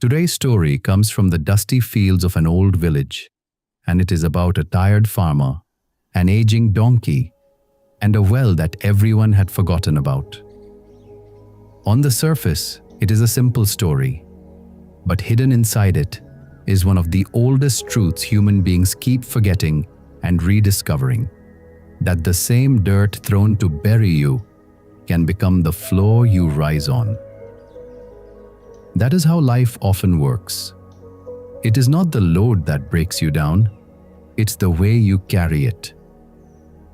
Today's story comes from the dusty fields of an old village, and it is about a tired farmer, an aging donkey, and a well that everyone had forgotten about. On the surface, it is a simple story, but hidden inside it is one of the oldest truths human beings keep forgetting and rediscovering: that the same dirt thrown to bury you can become the floor you rise on. That is how life often works. It is not the load that breaks you down, it's the way you carry it.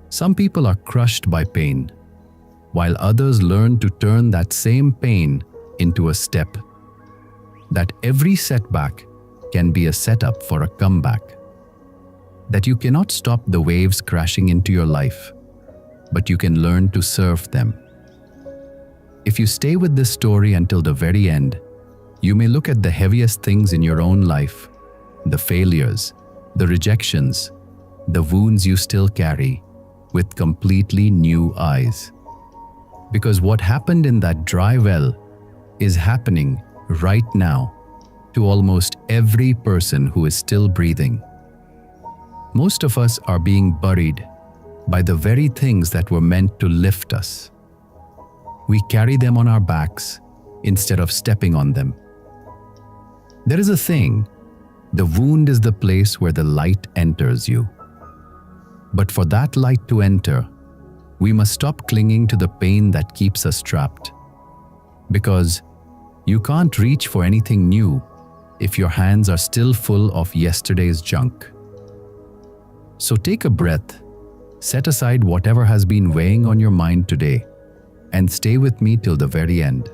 Some people are crushed by pain, while others learn to turn that same pain into a step. That every setback can be a setup for a comeback. That you cannot stop the waves crashing into your life, but you can learn to surf them. If you stay with this story until the very end, you may look at the heaviest things in your own life, the failures, the rejections, the wounds you still carry, with completely new eyes. Because what happened in that dry well is happening right now to almost every person who is still breathing. Most of us are being buried by the very things that were meant to lift us. We carry them on our backs instead of stepping on them. There is a saying, the wound is the place where the light enters you. But for that light to enter, we must stop clinging to the pain that keeps us trapped. Because you can't reach for anything new if your hands are still full of yesterday's junk. So take a breath, set aside whatever has been weighing on your mind today, and stay with me till the very end.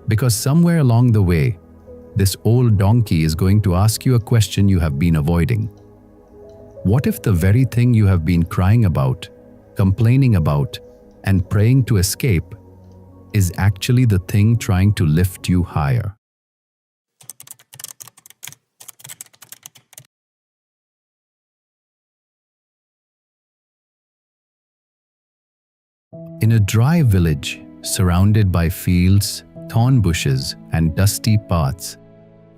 Because somewhere along the way, this old donkey is going to ask you a question you have been avoiding. What if the very thing you have been crying about, complaining about, and praying to escape is actually the thing trying to lift you higher? In a dry village, surrounded by fields, thorn bushes, and dusty paths,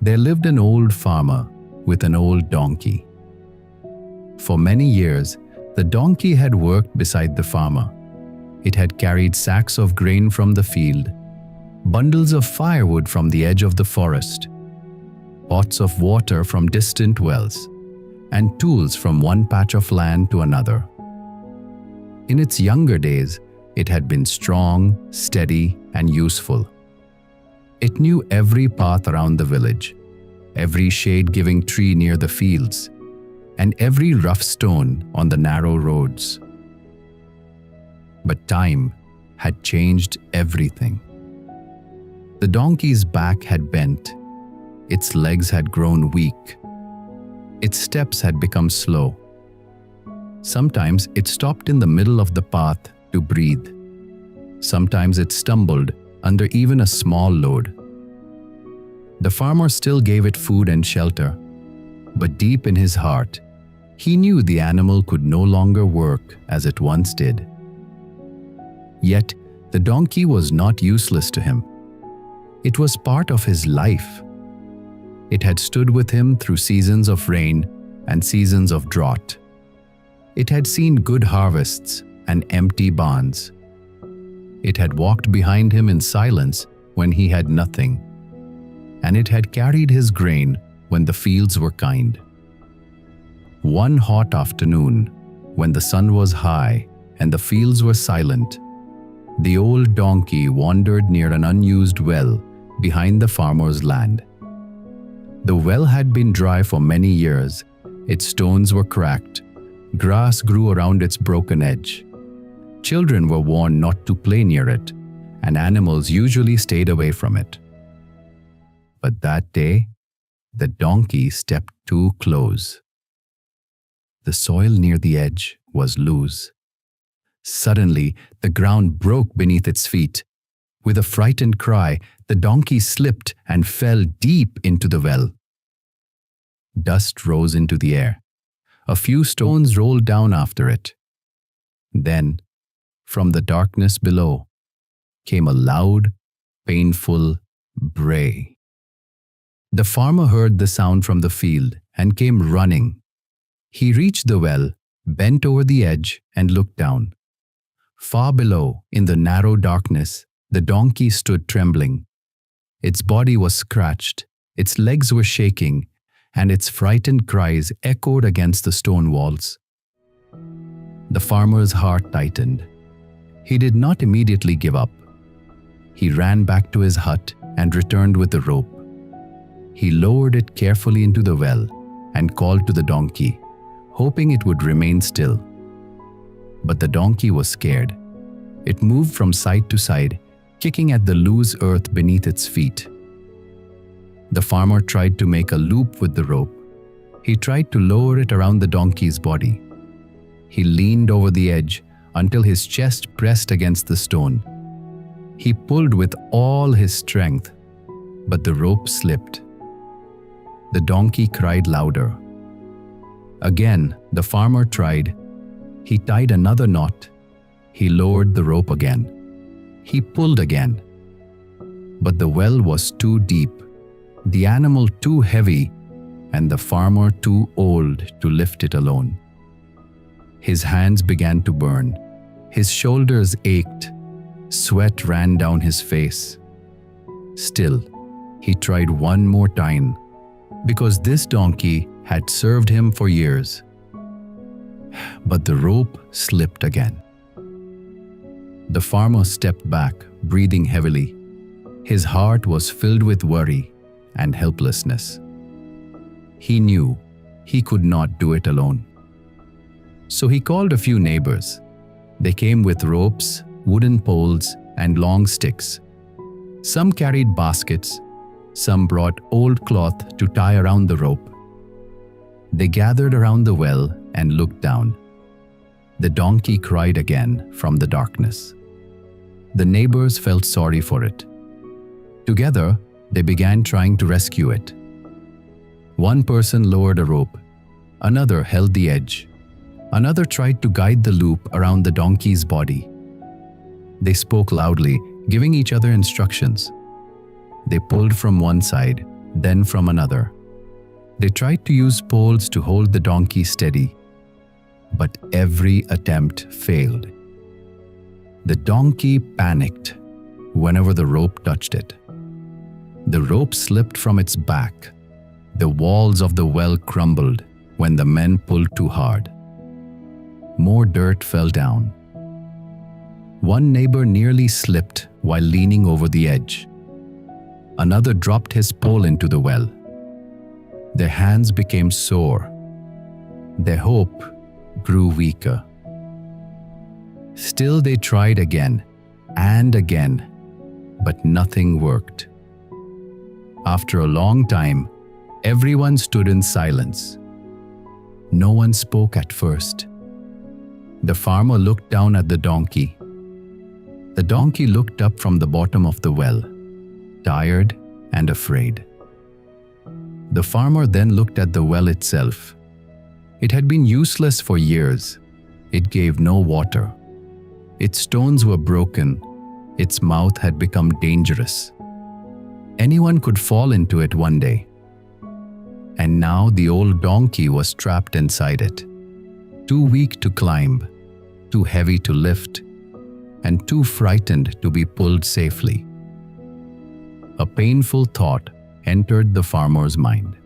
there lived an old farmer with an old donkey. For many years, the donkey had worked beside the farmer. It had carried sacks of grain from the field, bundles of firewood from the edge of the forest, pots of water from distant wells, and tools from one patch of land to another. In its younger days, it had been strong, steady, and useful. It knew every path around the village, every shade-giving tree near the fields, and every rough stone on the narrow roads. But time had changed everything. The donkey's back had bent, its legs had grown weak, its steps had become slow. Sometimes it stopped in the middle of the path to breathe. Sometimes it stumbled under even a small load. The farmer still gave it food and shelter, but deep in his heart, he knew the animal could no longer work as it once did. Yet, the donkey was not useless to him. It was part of his life. It had stood with him through seasons of rain and seasons of drought. It had seen good harvests and empty barns. It had walked behind him in silence when he had nothing, and it had carried his grain when the fields were kind. One hot afternoon, when the sun was high and the fields were silent, the old donkey wandered near an unused well behind the farmer's land. The well had been dry for many years, its stones were cracked, grass grew around its broken edge. Children were warned not to play near it, and animals usually stayed away from it. But that day, the donkey stepped too close. The soil near the edge was loose. Suddenly, the ground broke beneath its feet. With a frightened cry, the donkey slipped and fell deep into the well. Dust rose into the air. A few stones rolled down after it. Then, from the darkness below, came a loud, painful bray. The farmer heard the sound from the field and came running. He reached the well, bent over the edge, and looked down. Far below, in the narrow darkness, the donkey stood trembling. Its body was scratched, its legs were shaking, and its frightened cries echoed against the stone walls. The farmer's heart tightened. He did not immediately give up. He ran back to his hut and returned with the rope. He lowered it carefully into the well and called to the donkey, hoping it would remain still. But the donkey was scared. It moved from side to side, kicking at the loose earth beneath its feet. The farmer tried to make a loop with the rope. He tried to lower it around the donkey's body. He leaned over the edge until his chest pressed against the stone. He pulled with all his strength, but the rope slipped. The donkey cried louder. Again, the farmer tried. He tied another knot. He lowered the rope again. He pulled again. But the well was too deep, the animal too heavy, and the farmer too old to lift it alone. His hands began to burn. His shoulders ached. Sweat ran down his face. Still, he tried one more time, because this donkey had served him for years. But the rope slipped again. The farmer stepped back, breathing heavily. His heart was filled with worry and helplessness. He knew he could not do it alone. So he called a few neighbors. They came with ropes, wooden poles, and long sticks. Some carried baskets. Some brought old cloth to tie around the rope. They gathered around the well and looked down. The donkey cried again from the darkness. The neighbors felt sorry for it. Together, they began trying to rescue it. One person lowered a rope. Another held the edge. Another tried to guide the loop around the donkey's body. They spoke loudly, giving each other instructions. They pulled from one side, then from another. They tried to use poles to hold the donkey steady, but every attempt failed. The donkey panicked whenever the rope touched it. The rope slipped from its back. The walls of the well crumbled when the men pulled too hard. More dirt fell down. One neighbor nearly slipped while leaning over the edge. Another dropped his pole into the well. Their hands became sore. Their hope grew weaker. Still they tried again and again, but nothing worked. After a long time, everyone stood in silence. No one spoke at first. The farmer looked down at the donkey. The donkey looked up from the bottom of the well, tired and afraid. The farmer then looked at the well itself. It had been useless for years. It gave no water. Its stones were broken. Its mouth had become dangerous. Anyone could fall into it one day. And now the old donkey was trapped inside it, too weak to climb, too heavy to lift, and too frightened to be pulled safely. A painful thought entered the farmer's mind.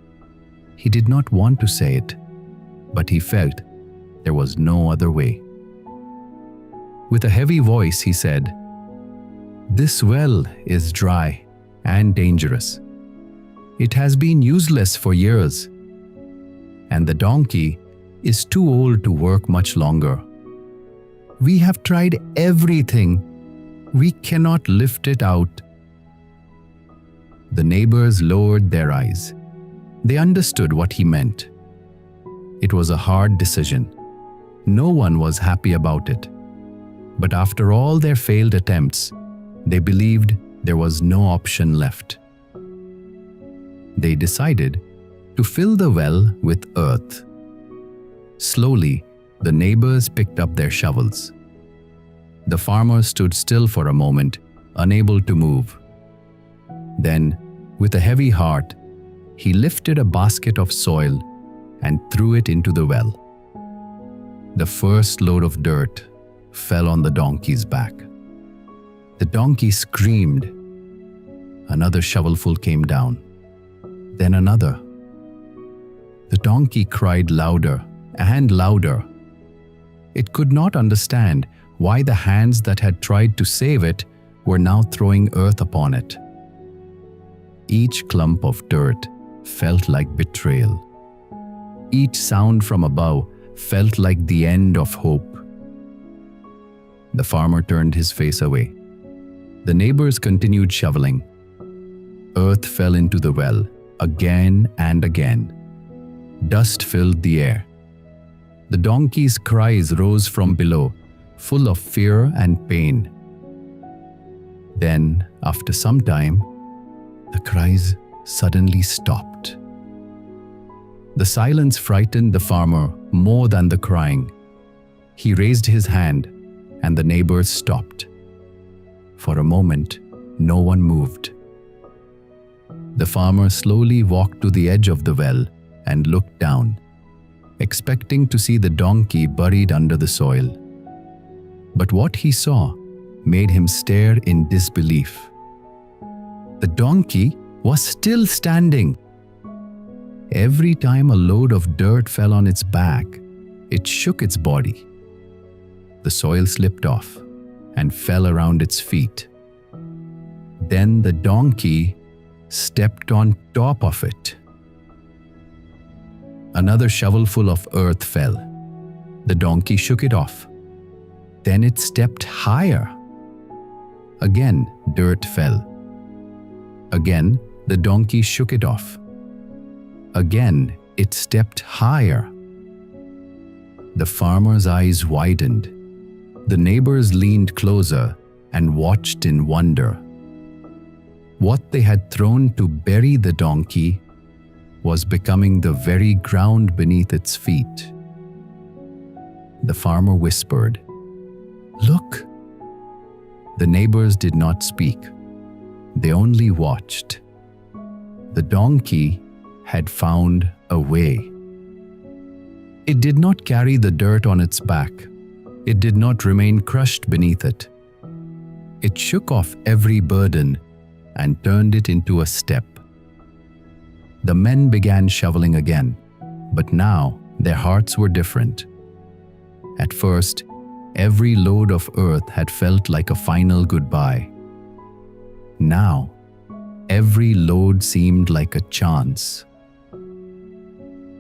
He did not want to say it, but he felt there was no other way. With a heavy voice, he said, "This well is dry and dangerous. It has been useless for years, and the donkey is too old to work much longer. We have tried everything. We cannot lift it out." The neighbors lowered their eyes. They understood what he meant. It was a hard decision. No one was happy about it. But after all their failed attempts, they believed there was no option left. They decided to fill the well with earth. Slowly, the neighbors picked up their shovels. The farmer stood still for a moment, unable to move. Then, with a heavy heart, he lifted a basket of soil and threw it into the well. The first load of dirt fell on the donkey's back. The donkey screamed. Another shovelful came down, then another. The donkey cried louder and louder. It could not understand why the hands that had tried to save it were now throwing earth upon it. Each clump of dirt felt like betrayal. Each sound from above felt like the end of hope. The farmer turned his face away. The neighbors continued shoveling. Earth fell into the well again and again. Dust filled the air. The donkey's cries rose from below, full of fear and pain. Then, after some time, the cries suddenly stopped. The silence frightened the farmer more than the crying. He raised his hand, and the neighbors stopped. For a moment, no one moved. The farmer slowly walked to the edge of the well and looked down, expecting to see the donkey buried under the soil. But what he saw made him stare in disbelief. The donkey was still standing. Every time a load of dirt fell on its back, it shook its body. The soil slipped off and fell around its feet. Then the donkey stepped on top of it. Another shovelful of earth fell. The donkey shook it off. Then it stepped higher. Again, dirt fell. Again, the donkey shook it off. Again, it stepped higher. The farmer's eyes widened. The neighbors leaned closer and watched in wonder. What they had thrown to bury the donkey was becoming the very ground beneath its feet. The farmer whispered, "Look." The neighbors did not speak. They only watched. The donkey had found a way. It did not carry the dirt on its back. It did not remain crushed beneath it. It shook off every burden and turned it into a step. The men began shoveling again, but now their hearts were different. At first, every load of earth had felt like a final goodbye. Now, every load seemed like a chance.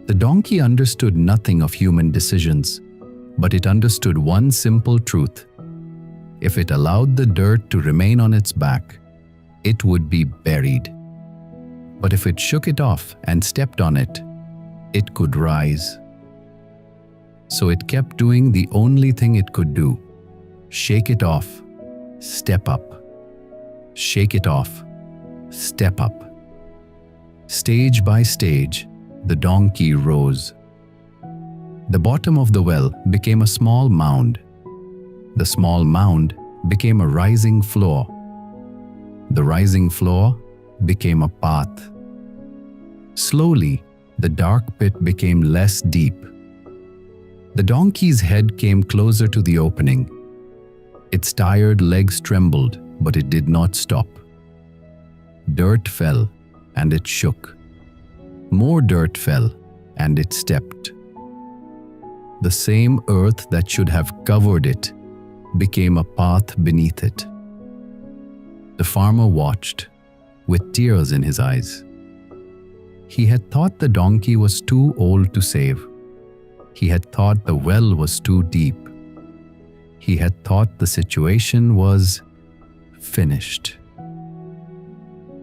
The donkey understood nothing of human decisions, but it understood one simple truth. If it allowed the dirt to remain on its back, it would be buried. But if it shook it off and stepped on it, it could rise. So it kept doing the only thing it could do: shake it off, step up. Shake it off, step up. Stage by stage, the donkey rose. The bottom of the well became a small mound. The small mound became a rising floor. The rising floor became a path. Slowly, the dark pit became less deep. The donkey's head came closer to the opening. Its tired legs trembled, but it did not stop. Dirt fell, and it shook. More dirt fell, and it stepped. The same earth that should have covered it became a path beneath it. The farmer watched, with tears in his eyes. He had thought the donkey was too old to save. He had thought the well was too deep. He had thought the situation was finished.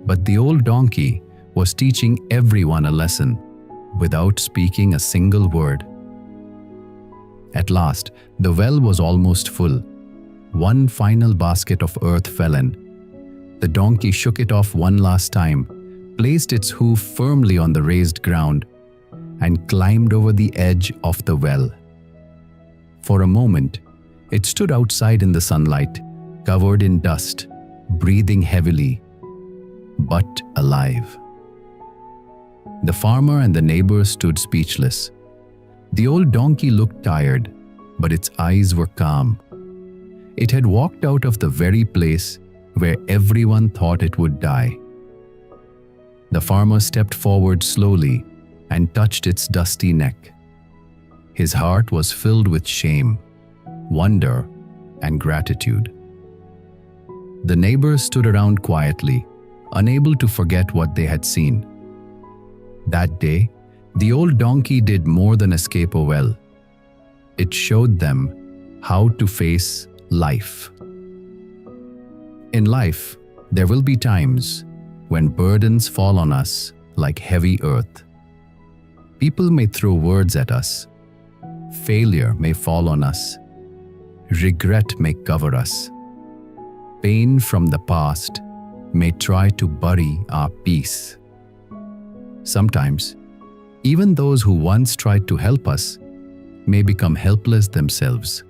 But the old donkey was teaching everyone a lesson without speaking a single word. At last, the well was almost full. One final basket of earth fell in. The donkey shook it off one last time, placed its hoof firmly on the raised ground, and climbed over the edge of the well. For a moment, it stood outside in the sunlight, covered in dust, breathing heavily, but alive. The farmer and the neighbor stood speechless. The old donkey looked tired, but its eyes were calm. It had walked out of the very place where everyone thought it would die. The farmer stepped forward slowly and touched its dusty neck. His heart was filled with shame, wonder, and gratitude. The neighbors stood around quietly, unable to forget what they had seen. That day, the old donkey did more than escape a well. It showed them how to face life. In life, there will be times when burdens fall on us like heavy earth. People may throw words at us. Failure may fall on us. Regret may cover us. Pain from the past may try to bury our peace. Sometimes, even those who once tried to help us may become helpless themselves.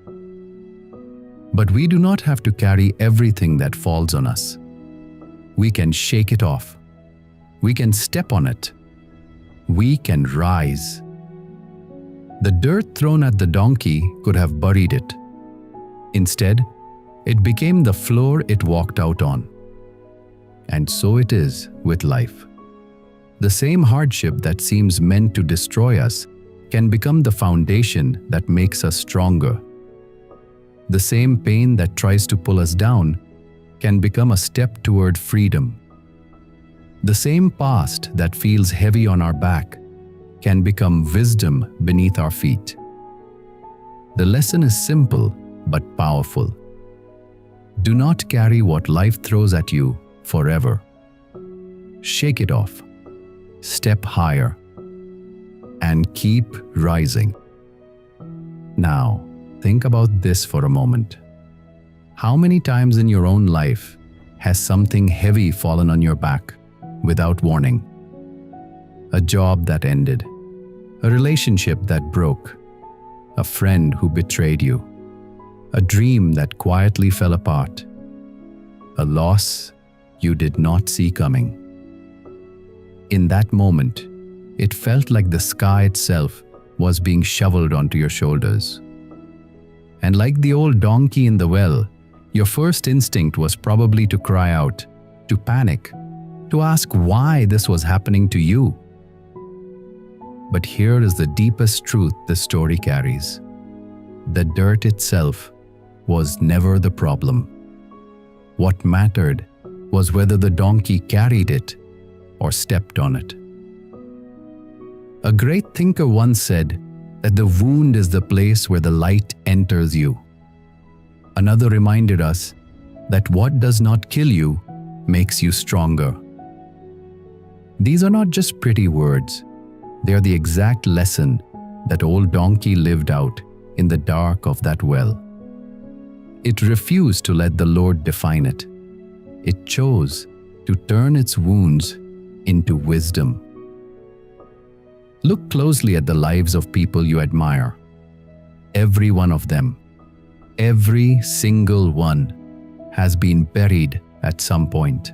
But we do not have to carry everything that falls on us. We can shake it off. We can step on it. We can rise. The dirt thrown at the donkey could have buried it. Instead, it became the floor it walked out on. And so it is with life. The same hardship that seems meant to destroy us can become the foundation that makes us stronger. The same pain that tries to pull us down can become a step toward freedom. The same past that feels heavy on our back can become wisdom beneath our feet. The lesson is simple but powerful. Do not carry what life throws at you forever. Shake it off, step higher, and keep rising. Now, think about this for a moment. How many times in your own life has something heavy fallen on your back without warning? A job that ended, a relationship that broke, a friend who betrayed you, a dream that quietly fell apart, a loss you did not see coming. In that moment, it felt like the sky itself was being shoveled onto your shoulders. And like the old donkey in the well, your first instinct was probably to cry out, to panic, to ask why this was happening to you. But here is the deepest truth the story carries. The dirt itself was never the problem. What mattered was whether the donkey carried it or stepped on it. A great thinker once said that the wound is the place where the light enters you. Another reminded us that what does not kill you makes you stronger. These are not just pretty words. They are the exact lesson that old donkey lived out in the dark of that well. It refused to let the Lord define it. It chose to turn its wounds into wisdom. Look closely at the lives of people you admire. Every one of them, every single one, has been buried at some point.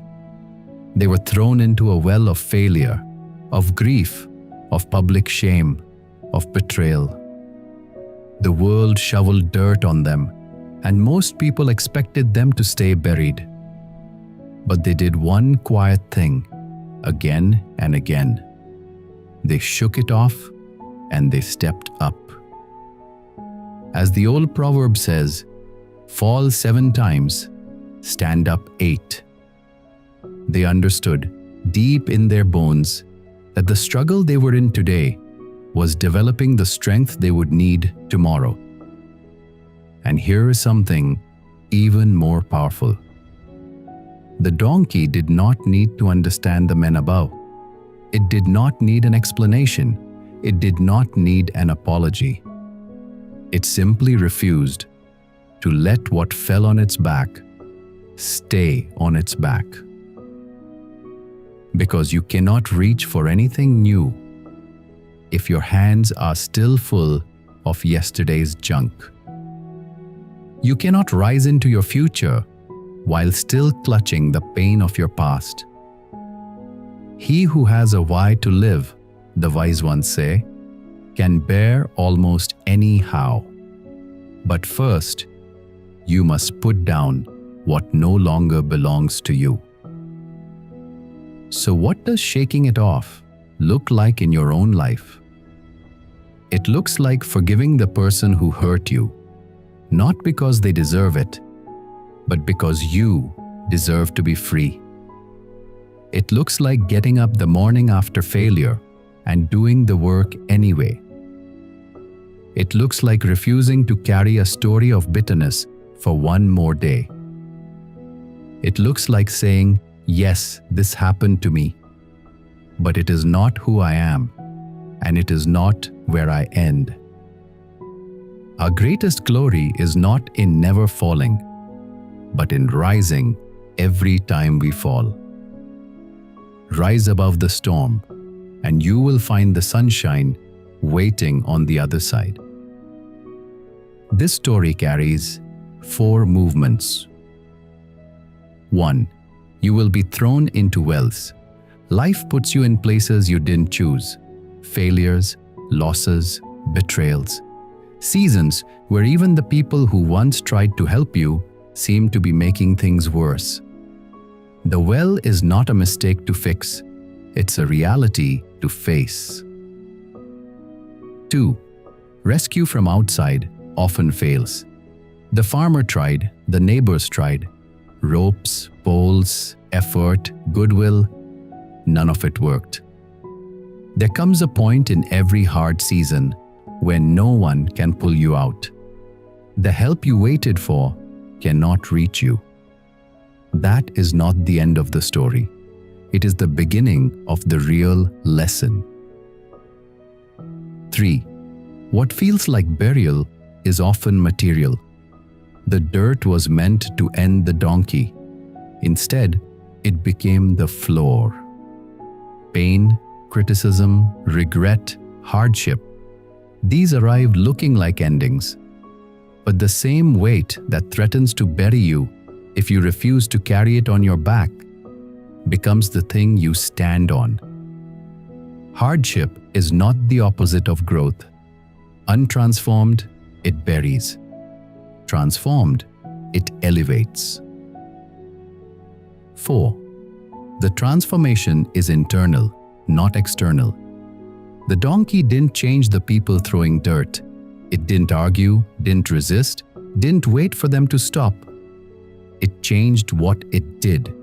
They were thrown into a well of failure, of grief, of public shame, of betrayal. The world shoveled dirt on them, and most people expected them to stay buried. But they did one quiet thing, again and again. They shook it off and they stepped up. As the old proverb says, fall 7 times, stand up 8. They understood deep in their bones that the struggle they were in today was developing the strength they would need tomorrow. And here is something even more powerful. The donkey did not need to understand the men above. It did not need an explanation. It did not need an apology. It simply refused to let what fell on its back stay on its back. Because you cannot reach for anything new if your hands are still full of yesterday's junk. You cannot rise into your future while still clutching the pain of your past. He who has a why to live, the wise ones say, can bear almost any how. But first, you must put down what no longer belongs to you. So what does shaking it off look like in your own life? It looks like forgiving the person who hurt you, not because they deserve it, but because you deserve to be free. It looks like getting up the morning after failure and doing the work anyway. It looks like refusing to carry a story of bitterness for one more day. It looks like saying, yes, this happened to me, but it is not who I am, and it is not where I end. Our greatest glory is not in never falling, but in rising every time we fall. Rise above the storm, and you will find the sunshine waiting on the other side. This story carries 4 movements. 1. You will be thrown into wells. Life puts you in places you didn't choose. Failures, losses, betrayals. Seasons where even the people who once tried to help you seem to be making things worse. The well is not a mistake to fix. It's a reality to face. 2. Rescue from outside often fails. The farmer tried, the neighbors tried. Ropes, poles, effort, goodwill, none of it worked. There comes a point in every hard season when no one can pull you out. The help you waited for cannot reach you. That is not the end of the story. It is the beginning of the real lesson. 3. What feels like burial is often material. The dirt was meant to end the donkey. Instead, it became the floor. Pain, criticism, regret, hardship. These arrived looking like endings. But the same weight that threatens to bury you if you refuse to carry it on your back becomes the thing you stand on. Hardship is not the opposite of growth. Untransformed, it buries. Transformed, it elevates. 4. The transformation is internal, not external. The donkey didn't change the people throwing dirt. It didn't argue, didn't resist, didn't wait for them to stop. It changed what it did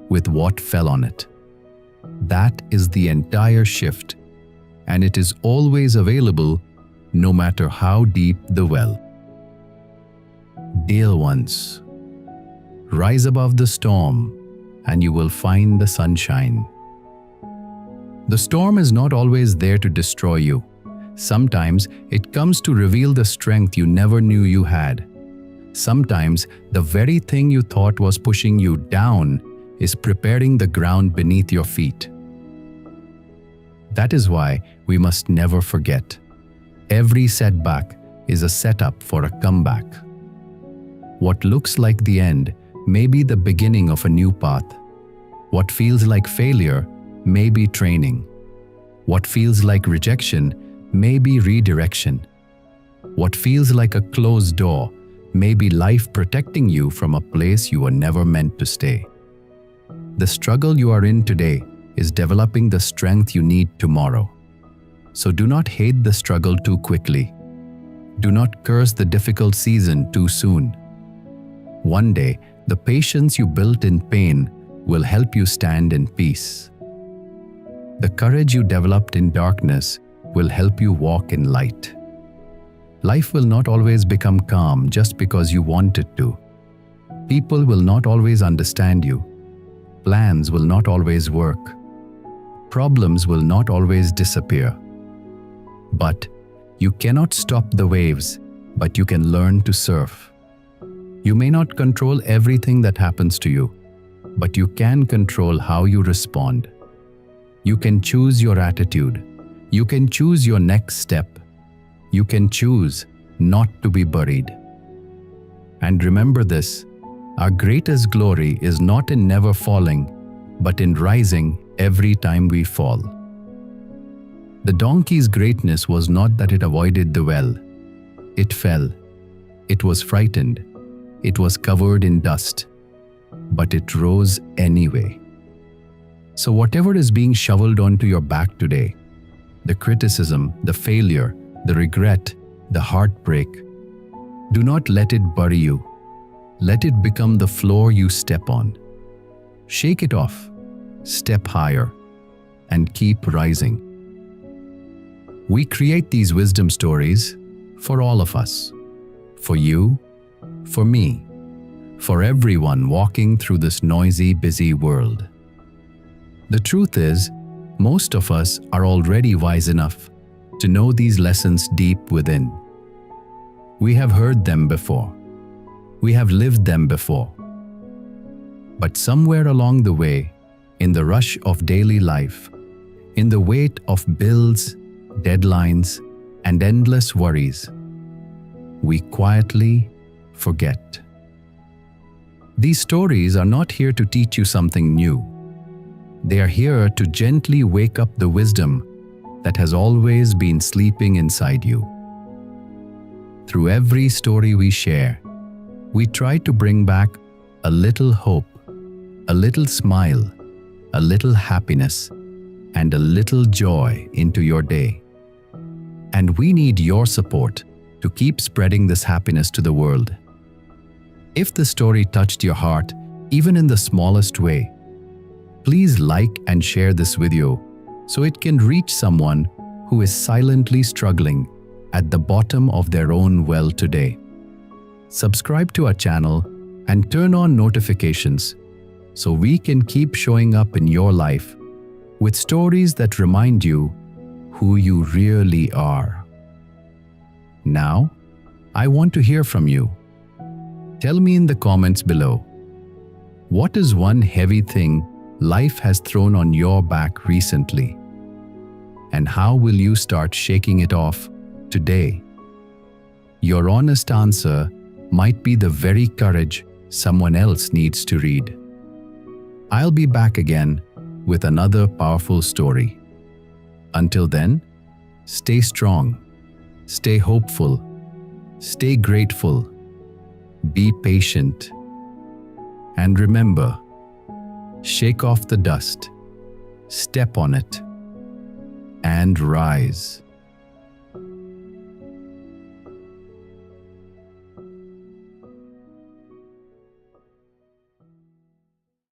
with what fell on it. That is the entire shift, and it is always available no matter how deep the well. Dear ones, rise above the storm and you will find the sunshine. The storm is not always there to destroy you. Sometimes it comes to reveal the strength you never knew you had. Sometimes the very thing you thought was pushing you down is preparing the ground beneath your feet. That is why we must never forget. Every setback is a setup for a comeback. What looks like the end may be the beginning of a new path. What feels like failure may be training. What feels like rejection may be redirection. What feels like a closed door may be life protecting you from a place you were never meant to stay. The struggle you are in today is developing the strength you need tomorrow. So do not hate the struggle too quickly. Do not curse the difficult season too soon. One day, the patience you built in pain will help you stand in peace. The courage you developed in darkness will help you walk in light. Life will not always become calm just because you want it to. People will not always understand you. Plans will not always work. Problems will not always disappear. But you cannot stop the waves, but you can learn to surf. You may not control everything that happens to you, but you can control how you respond. You can choose your attitude. You can choose your next step. You can choose not to be buried. And remember this, our greatest glory is not in never falling, but in rising every time we fall. The donkey's greatness was not that it avoided the well. It fell. It was frightened. It was covered in dust. But it rose anyway. So whatever is being shoveled onto your back today, the criticism, the failure, the regret, the heartbreak, do not let it bury you. Let it become the floor you step on. Shake it off, step higher, and keep rising. We create these wisdom stories for all of us. For you, for me, for everyone walking through this noisy, busy world. The truth is, most of us are already wise enough to know these lessons deep within. We have heard them before. We have lived them before. But somewhere along the way, in the rush of daily life, in the weight of bills, deadlines, and endless worries, we quietly forget. These stories are not here to teach you something new. They are here to gently wake up the wisdom that has always been sleeping inside you. Through every story we share, we try to bring back a little hope, a little smile, a little happiness, and a little joy into your day. And we need your support to keep spreading this happiness to the world. If the story touched your heart, even in the smallest way, please like and share this video so it can reach someone who is silently struggling at the bottom of their own well today. Subscribe to our channel and turn on notifications so we can keep showing up in your life with stories that remind you who you really are. Now, I want to hear from you. Tell me in the comments below, what is one heavy thing life has thrown on your back recently? And how will you start shaking it off today? Your honest answer might be the very courage someone else needs to read. I'll be back again with another powerful story. Until then, stay strong, stay hopeful, stay grateful, be patient, and remember, shake off the dust, step on it, and rise.